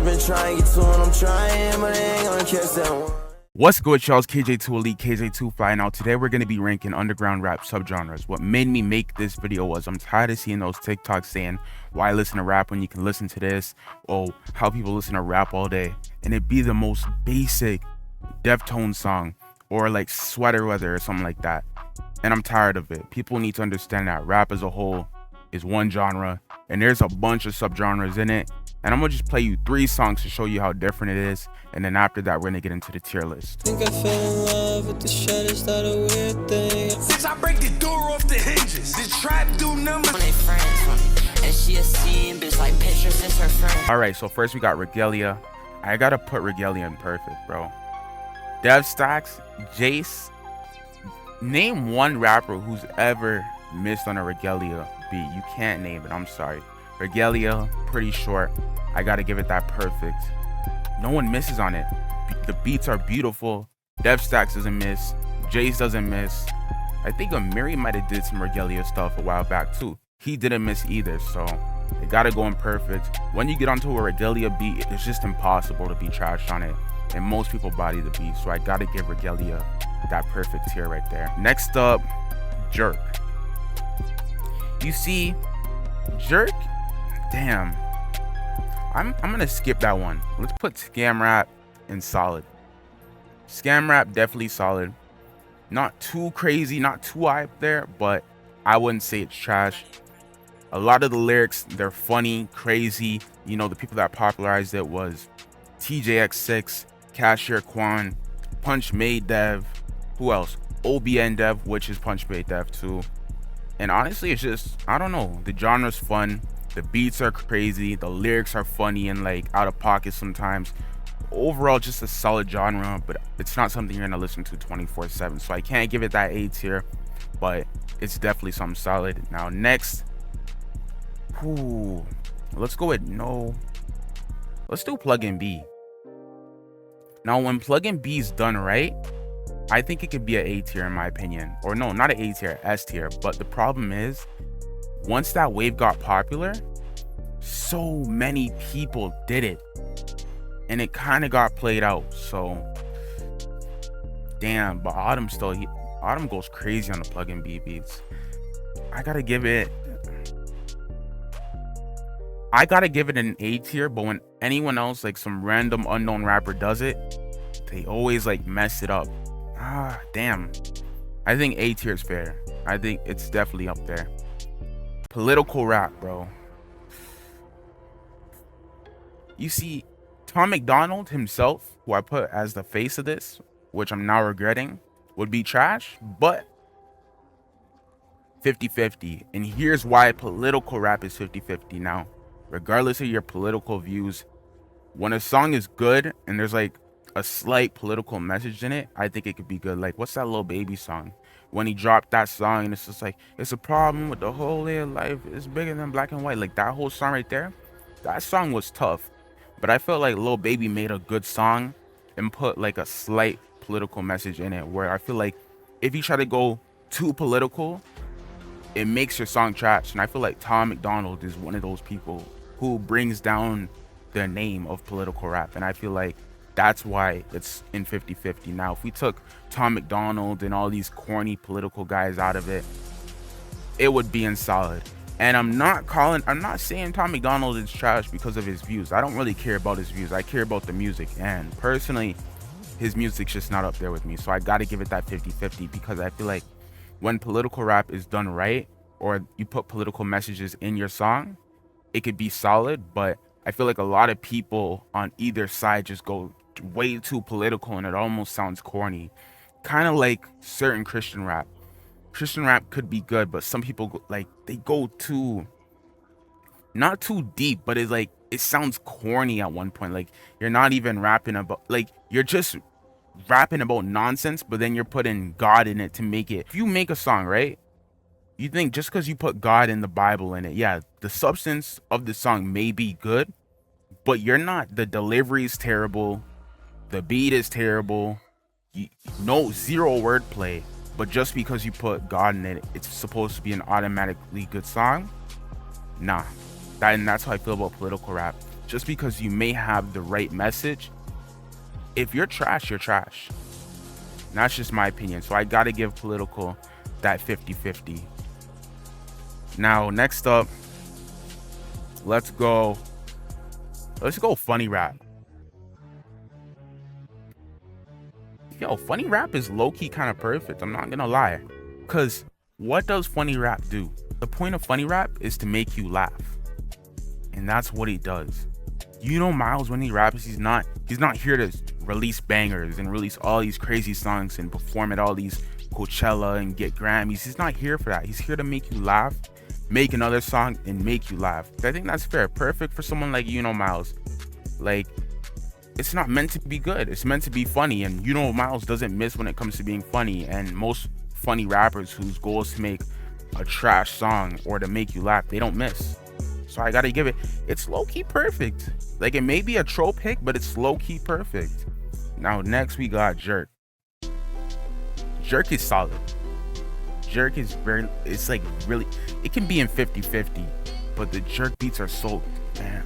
been trying to get to and I'm trying, but I ain't gonna catch that one. What's good, y'all? It's KJ2 Elite, KJ2 Fly. Now today we're going to be ranking underground rap subgenres. What made me make this video was I'm tired of seeing those TikToks saying, why listen to rap when you can listen to this? Oh, how people listen to rap all day. And it be the most basic Deftones song or like Sweater Weather or something like that. And I'm tired of it. People need to understand that rap as a whole is one genre and there's a bunch of subgenres in it. And I'm gonna just play you 3 songs to show you how different it is, and then after that we're gonna get into the tier list. Think I fell in love with the shut, is that a weird thing? Since I break the door off the hinges, the trap do numbers. They friends, and she a scene bitch like pictures since her friend. Alright, so first we got Regalia. I gotta put Regalia in perfect, bro. Dev Stacks, Jace. Name one rapper who's ever missed on a Regalia beat. You can't name it, I'm sorry. Regalia, pretty short. I gotta give it that perfect. No one misses on it. The beats are beautiful. Dev Stacks doesn't miss. Jace doesn't miss. I think Amiri might have did some Regalia stuff a while back too. He didn't miss either, so it gotta go in perfect. When you get onto a Regalia beat, it's just impossible to be trashed on it. And most people body the beat, so I gotta give Regalia that perfect tier right there. Next up, Jerk. You see, Jerk, damn. I'm gonna skip that one. Let's put Scam Rap in solid. Scam Rap definitely solid. Not too crazy, not too high up there, but I wouldn't say it's trash. A lot of the lyrics, they're funny, crazy. You know, the people that popularized it was TJX6, Cashier Quan, Punch Made Dev, who else? OBN Dev, which is Punch Made Dev too. And honestly, it's just, I don't know, the genre's fun. The beats are crazy, the lyrics are funny and like out of pocket sometimes. Overall, just a solid genre, but it's not something you're gonna listen to 24/7. So I can't give it that A tier, but it's definitely something solid. Now next, let's go with let's do Plugin B. Now when Plugin B is done right, I think it could be an A tier in my opinion. Or no, not an A tier, S tier. But the problem is, once that wave got popular, so many people did it and it kind of got played out. So damn, but Autumn goes crazy on the Plugin B beats. I gotta give it an A tier. But when anyone else, like some random unknown rapper, does it, they always like mess it up. Damn. I think A tier is fair. I think it's definitely up there. Political rap, bro. You see, Tom McDonald himself, who I put as the face of this, which I'm now regretting, would be trash, but 50-50. And here's why political rap is 50-50 now. Regardless of your political views, when a song is good and there's like a slight political message in it, I think it could be good. Like, what's that Lil Baby song? When he dropped that song and it's just like, it's a problem with the whole way of life, it's bigger than black and white. Like that whole song right there, that song was tough. But I felt like Lil Baby made a good song and put like a slight political message in it, where I feel like if you try to go too political, it makes your song trash. And I feel like Tom McDonald is one of those people who brings down the name of political rap. And I feel like that's why it's in 50-50. Now, if we took Tom McDonald and all these corny political guys out of it, it would be in solid. And I'm not saying Tom McDonald is trash because of his views. I don't really care about his views. I care about the music. And personally, his music's just not up there with me. So I got to give it that 50-50, because I feel like when political rap is done right, or you put political messages in your song, it could be solid. But I feel like a lot of people on either side just go way too political and it almost sounds corny. Kind of like certain Christian rap. Christian rap could be good, but some people like, they go too, not too deep, but it's like, it sounds corny at one point. Like you're not even rapping about, like you're just rapping about nonsense, but then you're putting God in it to make it. If you make a song, right, you think just because you put God in the Bible in it, yeah, the substance of the song may be good, but you're not, the delivery is terrible, the beat is terrible, zero wordplay. But just because you put God in it, it's supposed to be an automatically good song? Nah. And that's how I feel about political rap. just because you may have the right message, if you're trash, you're trash. And that's just my opinion. So I gotta give political that 50-50. Now, next up, let's go funny rap. Yo, funny rap is low-key kind of perfect, I'm not gonna lie. Because what does funny rap do? The point of funny rap is to make you laugh. And that's what he does. You know, Miles, when he raps, he's not here to release bangers and release all these crazy songs and perform at all these Coachella and get Grammys. He's not here for that. He's here to make you laugh, make another song and make you laugh. I think that's fair. Perfect for someone like Miles. Like, it's not meant to be good. It's meant to be funny. And Miles doesn't miss when it comes to being funny. And most funny rappers whose goal is to make a trash song or to make you laugh, they don't miss. So I gotta give it, it's low-key perfect. Like, it may be a troll pick, but it's low-key perfect. Now next we got Jerk. Jerk is solid. Jerk is it's like really, it can be in 50-50, but the Jerk beats are so, man.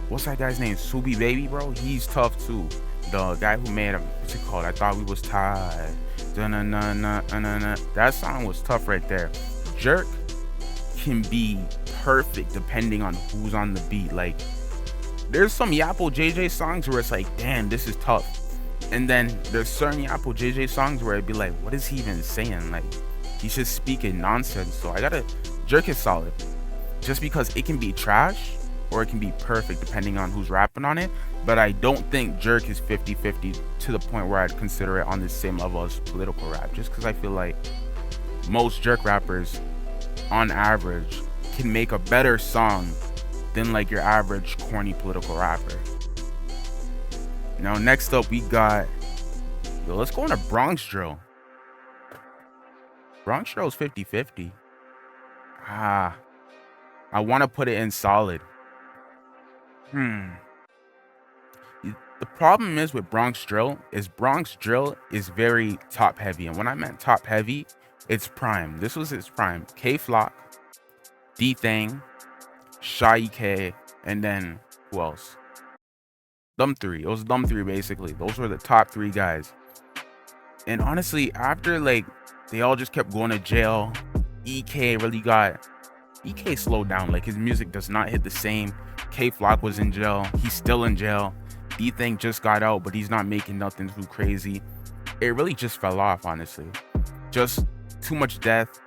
What's that guy's name? Subi Baby, bro? He's tough too. The guy who made him, what's it called? I Thought We Was Tied. That song was tough right there. Jerk can be perfect depending on who's on the beat. Like, there's some Yappo JJ songs where it's like, damn, this is tough. And then there's certain Yappo JJ songs where I'd be like, what is he even saying? Like, he's just speaking nonsense. So Jerk is solid. Just because it can be trash or it can be perfect depending on who's rapping on it. But I don't think Jerk is 50-50 to the point where I'd consider it on the same level as political rap. Just because I feel like most Jerk rappers, on average, can make a better song than like your average corny political rapper. Now next up we got, let's go into Bronx Drill. Bronx Drill is 50-50. I want to put it in solid. The problem is with Bronx Drill is very top heavy. And when I meant top heavy, it's prime. This was its prime. K Flock, D Thang, Shy K, and then who else? Them three. It was them three basically. Those were the top three guys. And honestly, after like they all just kept going to jail, EK slowed down. Like, his music does not hit the same. K Flock was in jail. He's still in jail. D Thang just got out, but he's not making nothing too crazy. It really just fell off, honestly. Just too much death,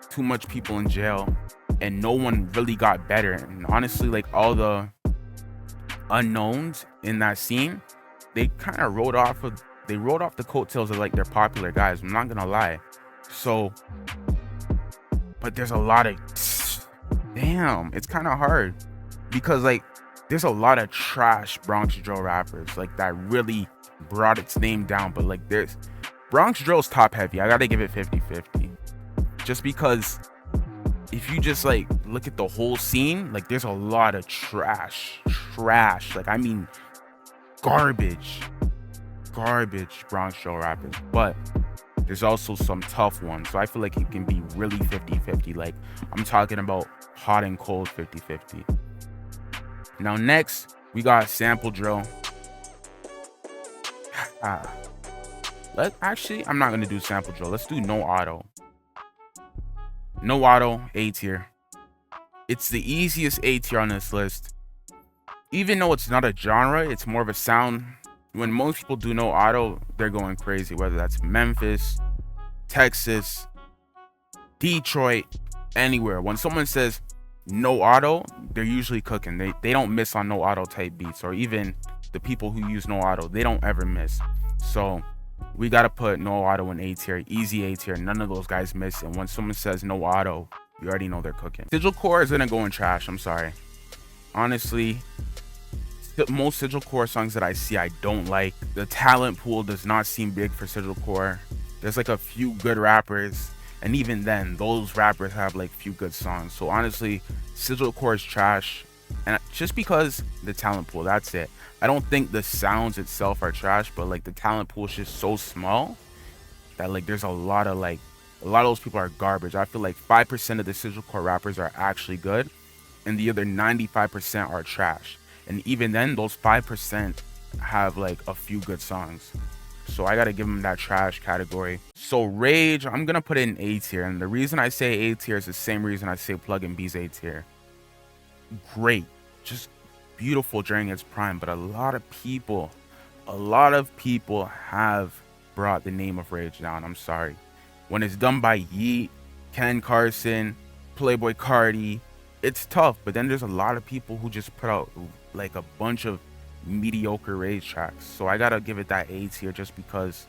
too much people in jail, and no one really got better. And honestly, like, all the unknowns in that scene, they kind of rode off the coattails of like their popular guys. I'm not gonna lie. So, but there's a lot of, damn, it's kind of hard because like there's a lot of trash Bronx Drill rappers like that really brought its name down. But like, there's Bronx Drill's top heavy. I gotta give it 50-50, just because if you just like look at the whole scene, like there's a lot of trash, like, I mean, garbage Bronx Drill rappers, but there's also some tough ones. So I feel like it can be really 50-50. Like, I'm talking about hot and cold 50-50. Now next we got Sample Drill. I'm not gonna do Sample Drill. Let's do No Auto. No Auto, A tier. It's the easiest A tier on this list. Even though it's not a genre, it's more of a sound. When most people do No Auto, they're going crazy, whether that's Memphis, Texas, Detroit, anywhere. When someone says No Auto, they're usually cooking. They don't miss on No Auto type beats, or even the people who use No Auto, they don't ever miss. So we gotta put No Auto in A tier, easy A tier. None of those guys miss. And when someone says No Auto, you already know they're cooking. Sigil Core is gonna go in trash. I'm sorry. Honestly, most Sigil Core songs that I see, I don't like. The talent pool does not seem big for Sigil Core. There's like a few good rappers, and even then, those rappers have like few good songs. So honestly, Sigil Core is trash, and just because the talent pool, that's it. I don't think the sounds itself are trash, but like the talent pool is just so small that like there's a lot of those people are garbage. I feel like 5% of the Sigil Core rappers are actually good, and the other 95% are trash. And even then, those 5% have like a few good songs. So I gotta give them that trash category. So Rage, I'm gonna put it in A tier. And the reason I say A tier is the same reason I say Plug and B's A tier. Great, just beautiful during its prime. But a lot of people have brought the name of Rage down. I'm sorry. When it's done by Yeet, Ken Carson, Playboy Cardi, it's tough. But then there's a lot of people who just put out like a bunch of mediocre Rage tracks. So I gotta give it that A tier just because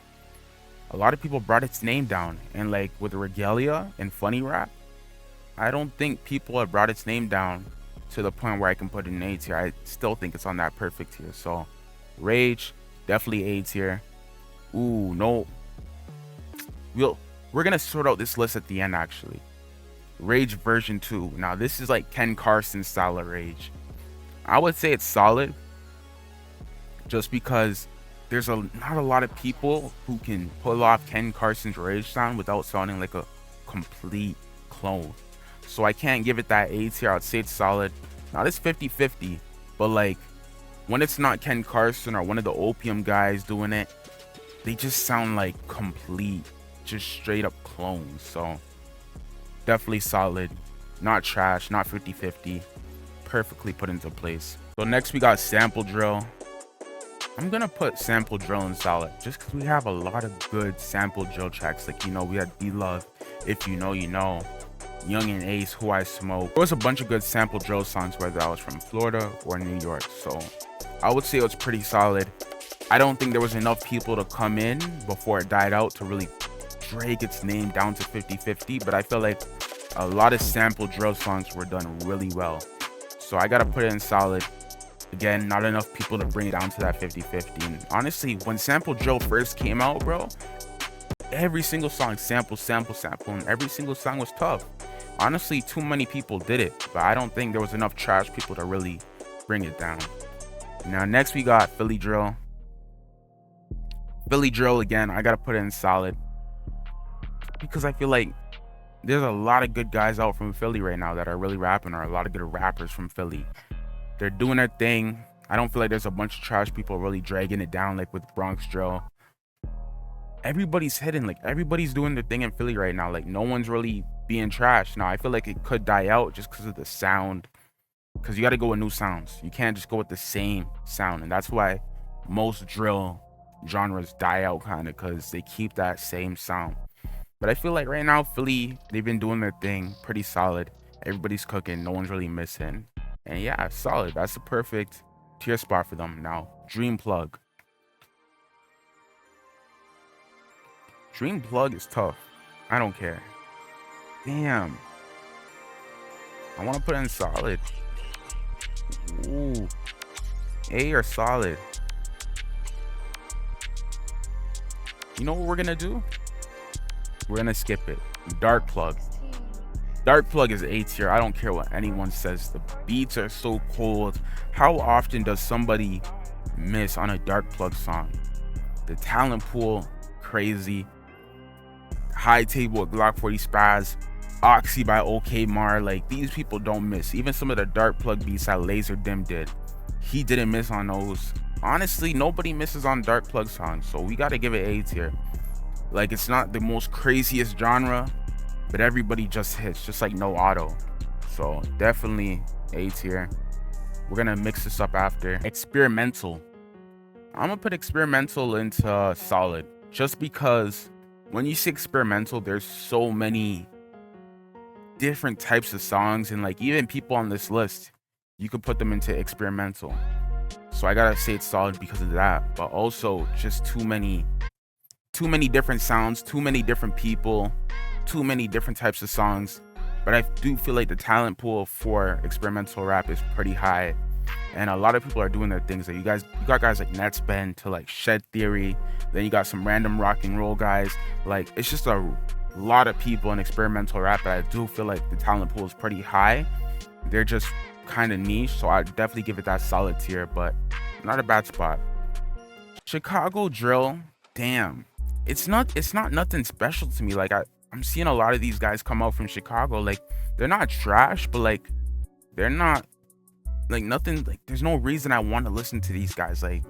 a lot of people brought its name down. And like with Regalia and Funny Rap, I don't think people have brought its name down to the point where I can put it in A tier. I still think it's on that perfect tier. So Rage, definitely A tier. Ooh, no. We're gonna sort out this list at the end actually. Rage version 2. Now this is like Ken Carson style of Rage. I would say it's solid just because there's not a lot of people who can pull off Ken Carson's Rage sound without sounding like a complete clone. So I can't give it that A tier. I'd say it's solid. Now this 50-50, but like when it's not Ken Carson or one of the Opium guys doing it, they just sound like complete, just straight up clones. So definitely solid, not trash, not 50-50, perfectly put into place. So next we got Sample Drill. I'm gonna put Sample Drill in solid just because we have a lot of good sample drill tracks. Like, you know, we had B-Love, If You Know, You Know, Young and Ace, Who I Smoke. There was a bunch of good sample drill songs, whether I was from Florida or New York. So I would say it was pretty solid. I don't think there was enough people to come in before it died out to really drag its name down to 50-50, but I feel like a lot of sample drill songs were done really well. So I gotta put it in solid. Again, not enough people to bring it down to that 50-50. And honestly, when sample drill first came out, bro, every single song sample, and every single song was tough. Honestly, too many people did it, but I don't think there was enough trash people to really bring it down. Now next we got Philly Drill. Philly Drill, again, I gotta put it in solid because I feel like there's a lot of good guys out from Philly right now that are really rapping, or a lot of good rappers from Philly. They're doing their thing. I don't feel like there's a bunch of trash people really dragging it down like with Bronx Drill. Everybody's hitting, like everybody's doing their thing in Philly right now. Like no one's really being trash. Now I feel like it could die out just because of the sound, because you got to go with new sounds. You can't just go with the same sound, and that's why most drill genres die out kind of, because they keep that same sound. But I feel like right now Philly, they've been doing their thing pretty solid. Everybody's cooking, no one's really missing, and yeah, solid. That's the perfect tier spot for them. Now Dream Plug. Dream Plug is tough. I don't care. Damn, I want to put in solid. Ooh, A or solid. You know what we're gonna do? We're gonna skip it. Dark Plug. Dark Plug is A tier. I don't care what anyone says. The beats are so cold. How often does somebody miss on a Dark Plug song? The talent pool, crazy. High Table with Glock 40 Spaz. Oxy by OK Mar. Like, these people don't miss. Even some of the Dark Plug beats that Laser Dim did, he didn't miss on those. Honestly, nobody misses on Dark Plug songs, so we gotta give it A tier. Like, it's not the most craziest genre, but everybody just hits, just like No Auto. So definitely A tier. We're gonna mix this up after. Experimental. I'm gonna put Experimental into solid, just because when you say experimental, there's so many different types of songs, and like even people on this list, you could put them into experimental. So I gotta say it's solid because of that, but also just too many different sounds, too many different people, too many different types of songs. But I do feel like the talent pool for experimental rap is pretty high, and a lot of people are doing their things. Like you got guys like Netsben to like Shed Theory, then you got some random rock and roll guys. Like, it's just a lot of people in experimental rap, but I do feel like the talent pool is pretty high. They're just kind of niche, so I definitely give it that solid tier, but not a bad spot. Chicago Drill, damn, it's not nothing special to me. Like, I'm seeing a lot of these guys come out from Chicago. Like, they're not trash, but like they're not like nothing, like there's no reason I want to listen to these guys. Like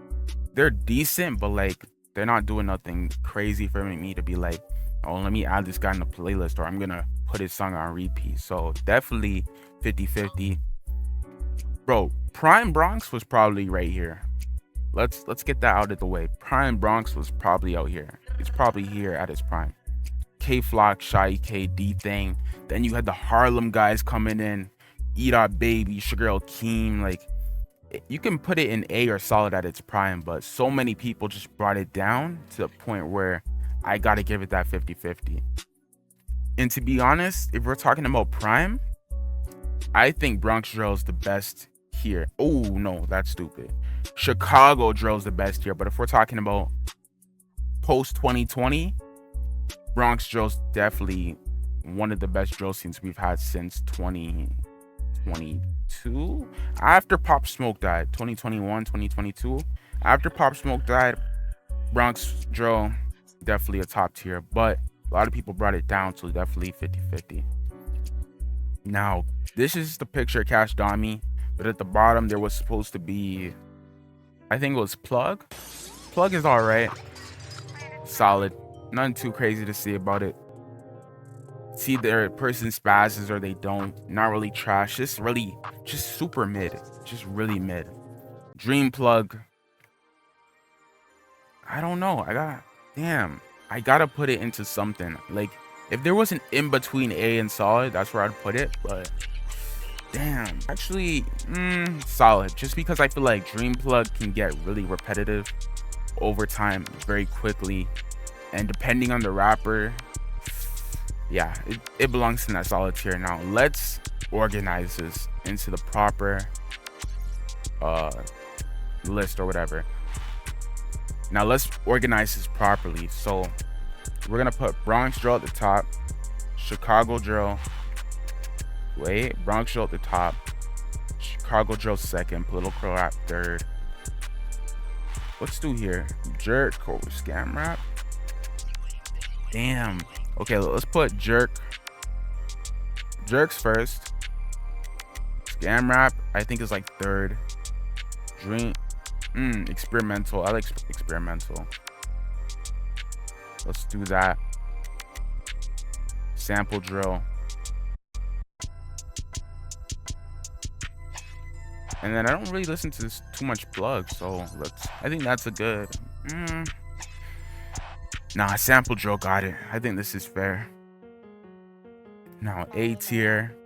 they're decent, but like they're not doing nothing crazy for me to be like, oh, let me add this guy in the playlist, or I'm gonna put his song on repeat. So definitely 50-50. Bro, Prime Bronx was probably right here. Let's get that out of the way. Prime Bronx was probably out here. It's probably here at its prime. K Flock, Shy K, D Thing. Then you had the Harlem guys coming in. Eat Our Baby, Sugar Hill Keem. Like, you can put it in A or solid at its prime, but so many people just brought it down to the point where I gotta give it that 50-50. And to be honest, if we're talking about prime, I think Bronx Drill is the best here. Oh no, that's stupid. Chicago Drill is the best here, but if we're talking about post 2020, Bronx Drill's definitely one of the best drill scenes we've had since 2022. After Pop Smoke died, 2021, 2022. After Pop Smoke died, Bronx Drill definitely a top tier, but a lot of people brought it down, so definitely 50-50. Now, this is the picture of Cash Dami, but at the bottom there was supposed to be, I think it was Plug. Plug is all right, solid, nothing too crazy to say about it. See, their person spazzes or they don't, not really trash, just super mid, just really mid. Dream Plug, I don't know, I gotta put it into something. Like, if there was an in between A and solid, that's where I'd put it, but damn, actually solid, just because I feel like Dream Plug can get really repetitive over time very quickly, and depending on the rapper, yeah, it belongs in that solid tier. Now let's organize this into the proper list or whatever. Now let's organize this properly. So we're gonna put Bronx Drill at the top, Chicago Drill, Bronx Drill at the top, Chicago Drill second, political rap third. Let's do here Jerk or Scam Rap. Damn. Okay, let's put Jerk's first. Scam Rap, I think, is like third. Dream, experimental. I like experimental. Let's do that. Sample Drill. And then I don't really listen to this too much Plug, so I think that's a good. Nah, Sample Drill got it. I think this is fair. Now A tier.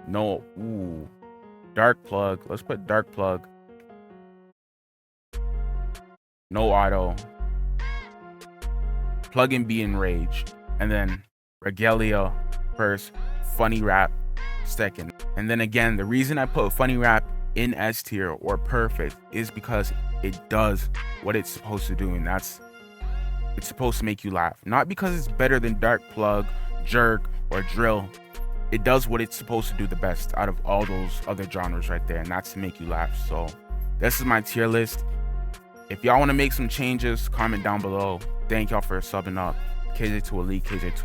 No, Dark Plug. Let's put Dark Plug. No Auto. Plug and Be Enraged. And then Regalia first. Funny Rap second. And then again, the reason I put Funny Rap in S tier or perfect is because it does what it's supposed to do, and it's supposed to make you laugh. Not because it's better than Dark Plug, Jerk, or Drill. It does what it's supposed to do the best out of all those other genres right there, and that's to make you laugh. So this is my tier list. If y'all want to make some changes, comment down below. Thank y'all for subbing up. KJ2 Elite, KJ2